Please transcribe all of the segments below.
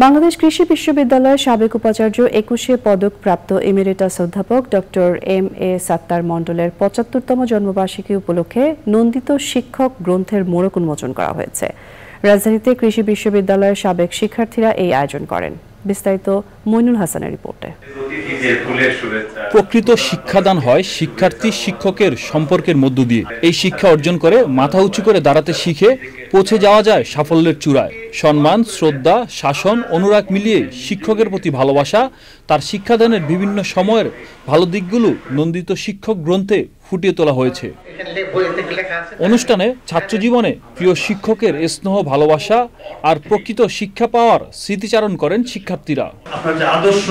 বাংলাদেশ কৃষি বিশ্ববিদ্যালয়ের সাবেক উপাচার্য ২১শে পদকপ্রাপ্ত এমেরিটাস অধ্যাপক ডক্টর এম.এ. সাত্তার মণ্ডলের ৭৫তম জন্মবার্ষিকী উপলক্ষে নন্দিত শিক্ষক গ্রন্থের মোড়ক উন্মোচন করা হয়েছে। রাজধানীতে কৃষি বিশ্ববিদ্যালয়ের সাবেক শিক্ষার্থীরা এই আয়োজন করেন। বিস্তারিত মইনুল হাসানের রিপোর্টে। প্রকৃত শিক্ষাদান হয় শিক্ষার্থী শিক্ষকের সম্পর্কের মধ্য দিয়ে। এই শিক্ষা অর্জন করে মাথা উঁচু করে দাঁড়াতে শিখে পৌঁছে যাওয়া যায় সাফল্যের চূড়ায়। সম্মান, শ্রদ্ধা, শাসন, অনুরাগ মিলিয়ে শিক্ষকের প্রতি ভালোবাসা, তার শিক্ষাদানের বিভিন্ন সময়ের ভালো দিকগুলো নন্দিত শিক্ষক গ্রন্থে ফুটিয়ে তোলা হয়েছে। অনুষ্ঠানে ছাত্রজীবনে প্রিয় শিক্ষকের স্নেহ, ভালোবাসা আর প্রকৃত শিক্ষা পাওয়ার স্মৃতিচারণ করেন শিক্ষার্থীরা। আপনার যে আদর্শ,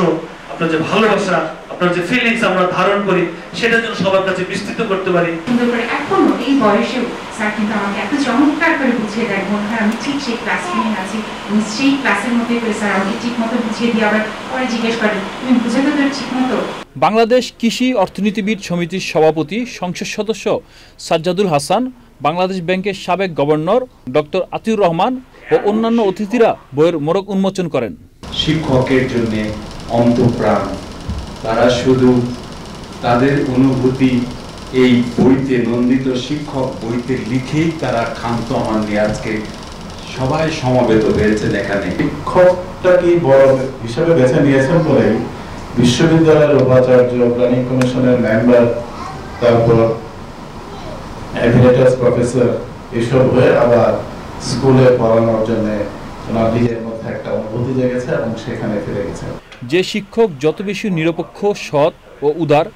আপনার যে ভালোবাসা, আপনার যে ফিলিংস আমরা ধারণ করি, সেটা যেন সবার কাছে বিস্তৃত করতে পারি। সুন্দর করে এখনো এই বয়সে স্যার কিন্তু আমাকে এত চমৎকার করে বুঝিয়ে দেয়, মনে হয় আমি ঠিক সেই ক্লাসরুমে আছি, আমি সেই ক্লাসের মধ্যে করে স্যার আমাকে ঠিক মতো বুঝিয়ে দিয়ে আবার পরে জিজ্ঞেস করেন তুমি বুঝাতে তো ঠিক মতো। বাংলাদেশ কৃষি অর্থনীতিবিদ সমিতির সভাপতি সংসদ সদস্য সাজ্জাদুল হাসান, বাংলাদেশ ব্যাংকের সাবেক গভর্নর ডক্টর আতিউর রহমান ও অন্যান্য অতিথিরা বইয়ের মোড়ক উন্মোচন করেন। শিক্ষকের জন্য অন্তঃপ্রাণ, তারা শুধু তাদের অনুভূতি এই বইতে, নন্দিত শিক্ষক বইতে লিখেই তারা ক্ষান্ত হননি। আজকে সবাই সমবেত হয়েছে এখানে। শিক্ষকটাকে বড় হিসেবে বেছে নিয়েছেন বলে বিশ্ববিদ্যালয়ের উপাচার্য, প্ল্যানিং কমিশনের মেম্বার, তারপর এমিরেটাস প্রফেসর এসব হয়ে আবার স্কুলে পড়ানোর জন্য ওনার নিজের মধ্যে একটা অনুভূতি জেগেছে এবং সেখানে ফিরে গেছে। যে শিক্ষক যত বেশি নিরপেক্ষ, সৎ ও উদার,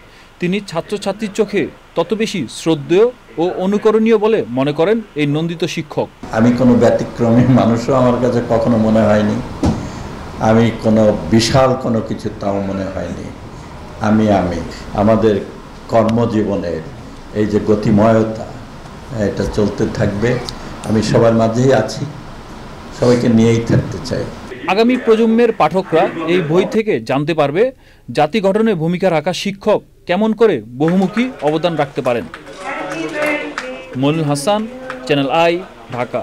তিনি ছাত্রছাত্রীর চোখে তত বেশি শ্রদ্ধেয় ও অনুকরণীয় বলে মনে করেন এই নন্দিত শিক্ষক। আমি কোনো ব্যতিক্রমী মানুষও আমার কাছে কখনো মনে হয়নি, আমি কোনো বিশাল কোনো কিছু তাও মনে হয়নি। আমি আমাদের কর্মজীবনের এই যে গতিময়তা, এটা চলতে থাকবে। আমি সবার মাঝেই আছি, সবাইকে নিয়েই থাকতে চাই। আগামী প্রজন্মের পাঠকরা এই বই থেকে জানতে পারবে জাতি গঠনে ভূমিকা রাখা শিক্ষক কেমন করে বহুমুখী অবদান রাখতে পারেন। Moinul Hasan, channel I, Dhaka.